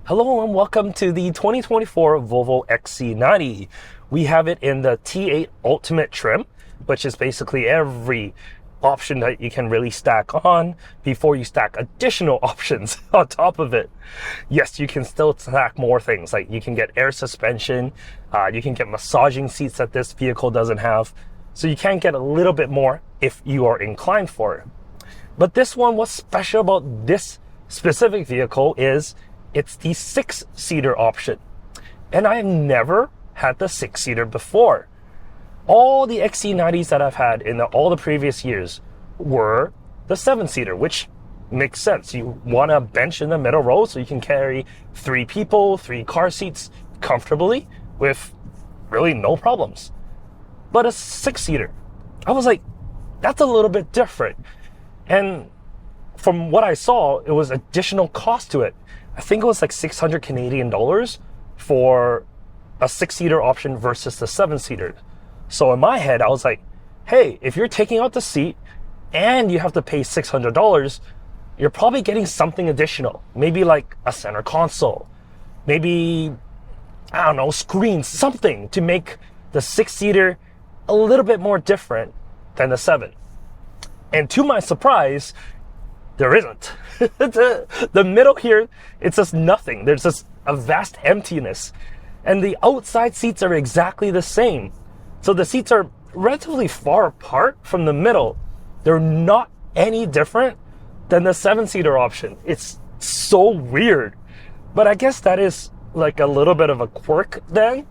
Hello and welcome to the 2024 Volvo XC90. We have it in the T8 Ultimate trim, which is basically every option that you can really stack on before you stack additional options on top of it. Yes, you can still stack more things, like you can get air suspension, you can get massaging seats that this vehicle doesn't have. So you can get a little bit more if you are inclined for it. But this one, what's special about this specific vehicle is it's the 6-seater option. And I've never had the 6-seater before. All the XC90s that I've had in all the previous years were the 7-seater, which makes sense. You want a bench in the middle row so you can carry 3 people, 3 car seats comfortably with really no problems. But a 6-seater, I was like, that's a little bit different. And from what I saw, it was additional cost to it. I think it was like 600 Canadian dollars for a 6-seater option versus the 7-seater. So in my head, I was like, hey, if you're taking out the seat and you have to pay $600, you're probably getting something additional. Maybe like a center console, maybe, I don't know, screens, something to make the 6-seater a little bit more different than the 7. And to my surprise, there isn't. The middle here, it's just nothing. There's just a vast emptiness. And the outside seats are exactly the same. So the seats are relatively far apart from the middle. They're not any different than the 7-seater option. It's so weird. But I guess that is like a little bit of a quirk then.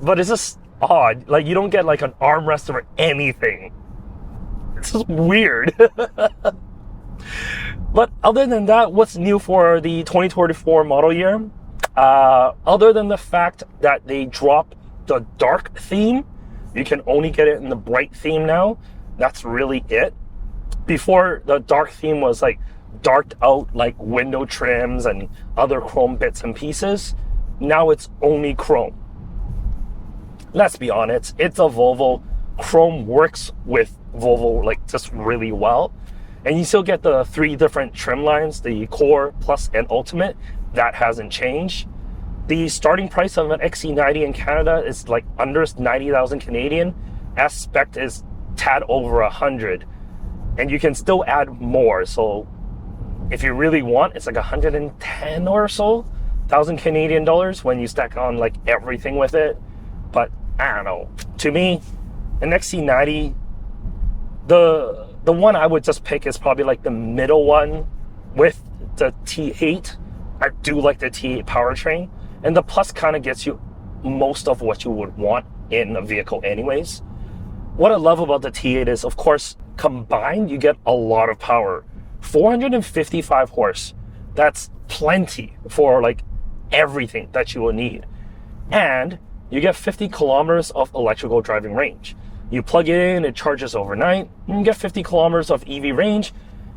But it's just odd. Like you don't get like an armrest or anything. It's just weird. But other than that, what's new for the 2024 model year? Other than the fact that they dropped the dark theme, you can only get it in the bright theme now. That's really it. Before, the dark theme was like darked out like window trims and other chrome bits and pieces. Now it's only chrome. Let's be honest, it's a Volvo. Chrome works with Volvo like just really well. And you still get the 3 different trim lines, the Core, Plus, and Ultimate. That hasn't changed. The starting price of an XC90 in Canada is like under 90,000 Canadian. As spec is tad over 100. And you can still add more. So if you really want, it's like 110 or so thousand Canadian dollars when you stack on like everything with it. But I don't know. To me, an XC90, the one I would just pick is probably like the middle one with the T8. I do like the T8 powertrain, and the Plus kind of gets you most of what you would want in a vehicle anyways. What I love about the T8 is, of course, combined, you get a lot of power. 455 horse. That's plenty for like everything that you will need. And you get 50 kilometers of electrical driving range. You plug it in, it charges overnight, and you get 50 kilometers of EV range,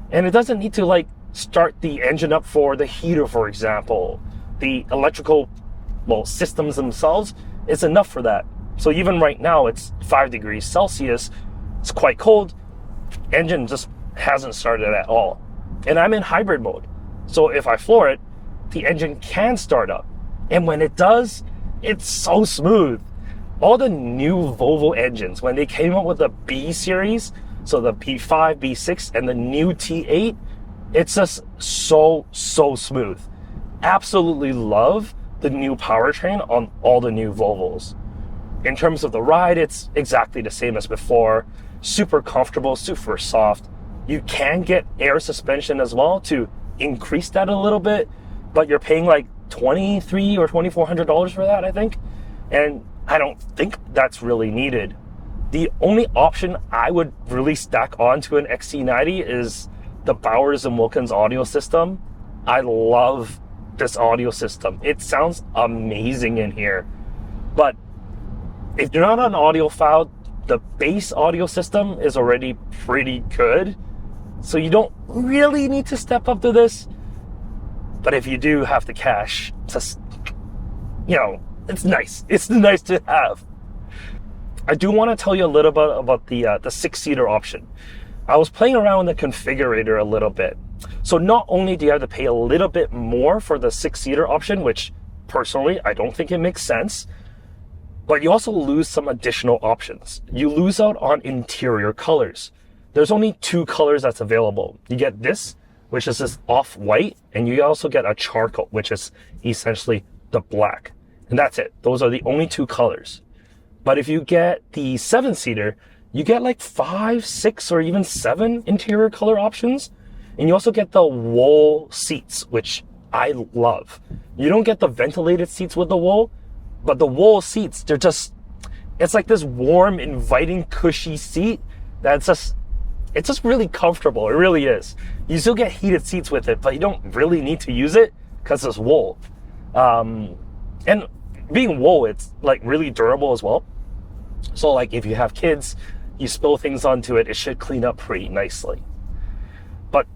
and it doesn't need to like start the engine up for the heater, for example. The electrical, systems themselves is enough for that. So even right now, it's 5 degrees Celsius. It's quite cold. Engine just hasn't started at all. And I'm in hybrid mode. So if I floor it, the engine can start up. And when it does, it's so smooth. All the new Volvo engines, when they came up with the B series, so the B5, B6, and the new T8, it's just so smooth. Absolutely love the new powertrain on all the new Volvos. In terms of the ride, it's exactly the same as before. Super comfortable, super soft. You can get air suspension as well to increase that a little bit, but you're paying like $2,300 or $2,400 for that, I think. And I don't think that's really needed. The only option I would really stack onto an XC90 is the Bowers & Wilkins audio system. I love this audio system. It sounds amazing in here. But if you're not an audiophile, the base audio system is already pretty good. So you don't really need to step up to this. But if you do have the cash, just, it's nice. It's nice to have. I do want to tell you a little bit about the 6-seater option. I was playing around with the configurator a little bit, So not only do you have to pay a little bit more for the 6-seater option, which personally, I don't think it makes sense, but you also lose some additional options. You lose out on interior colors. There's only 2 colors that's available. You get this, which is this off-white, and you also get a charcoal, which is essentially the black. And that's it. Those are the only 2 colors. But if you get the 7-seater, you get like 5, 6, or even 7 interior color options. And you also get the wool seats, which I love. You don't get the ventilated seats with the wool, but the wool seats, it's like this warm, inviting, cushy seat it's just really comfortable. It really is. You still get heated seats with it, but you don't really need to use it because it's wool. And being wool, it's like really durable as well. So like if you have kids, you spill things onto it, it should clean up pretty nicely. But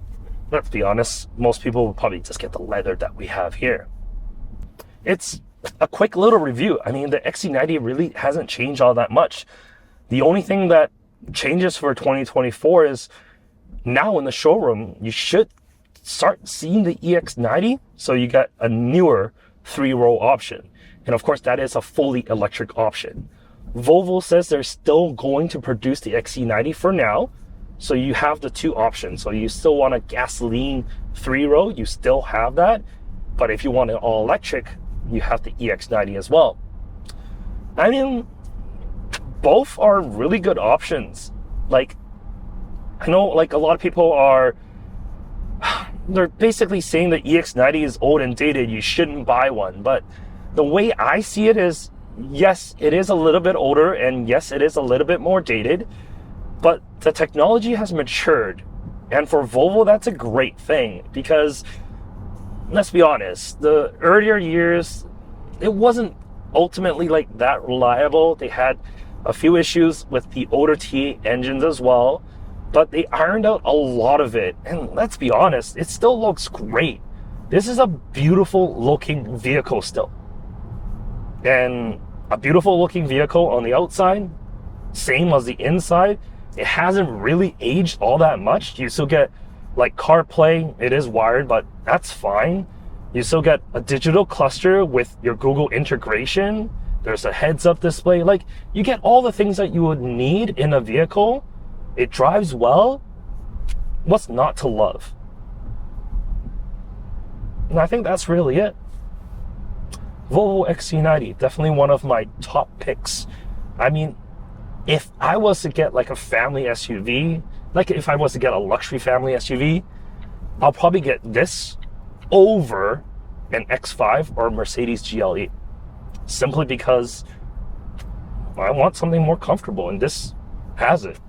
let's be honest, most people will probably just get the leather that we have here. It's a quick little review. I mean, the XC90 really hasn't changed all that much. The only thing that changes for 2024 is now in the showroom, you should start seeing the EX90. So you got a newer 3-row option. And of course, that is a fully electric option. Volvo says they're still going to produce the XC90 for now. So you have the 2 options. So you still want a gasoline 3-row, you still have that. But if you want an all electric, you have the EX90 as well. I mean, both are really good options. Like, I know like a lot of people they're basically saying the EX90 is old and dated, you shouldn't buy one. But the way I see it is, yes, it is a little bit older, and yes, it is a little bit more dated, but the technology has matured. And for Volvo, that's a great thing, because let's be honest, the earlier years, it wasn't ultimately like that reliable. They had a few issues with the older T8 engines as well, but they ironed out a lot of it. And let's be honest, it still looks great. This is a beautiful looking vehicle still. And a beautiful looking vehicle on the outside, same as the inside. It hasn't really aged all that much. You still get like CarPlay, it is wired, but that's fine. You still get a digital cluster with your Google integration. There's a heads-up display. Like, you get all the things that you would need in a vehicle. It drives well. What's not to love? And I think that's really it. Volvo XC90, definitely one of my top picks. I mean, if I was to get like a family SUV, like if I was to get a luxury family SUV, I'll probably get this over an X5 or a Mercedes GLE. Simply because I want something more comfortable, and this has it.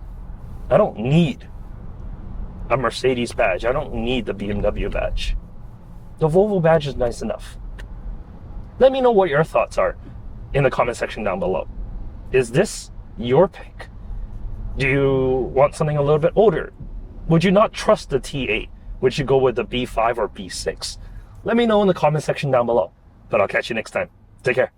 I don't need a Mercedes badge. I don't need the BMW badge. The Volvo badge is nice enough. Let me know what your thoughts are in the comment section down below. Is this your pick? Do you want something a little bit older? Would you not trust the T8? Would you go with the B5 or B6? Let me know in the comment section down below. But I'll catch you next time. Take care.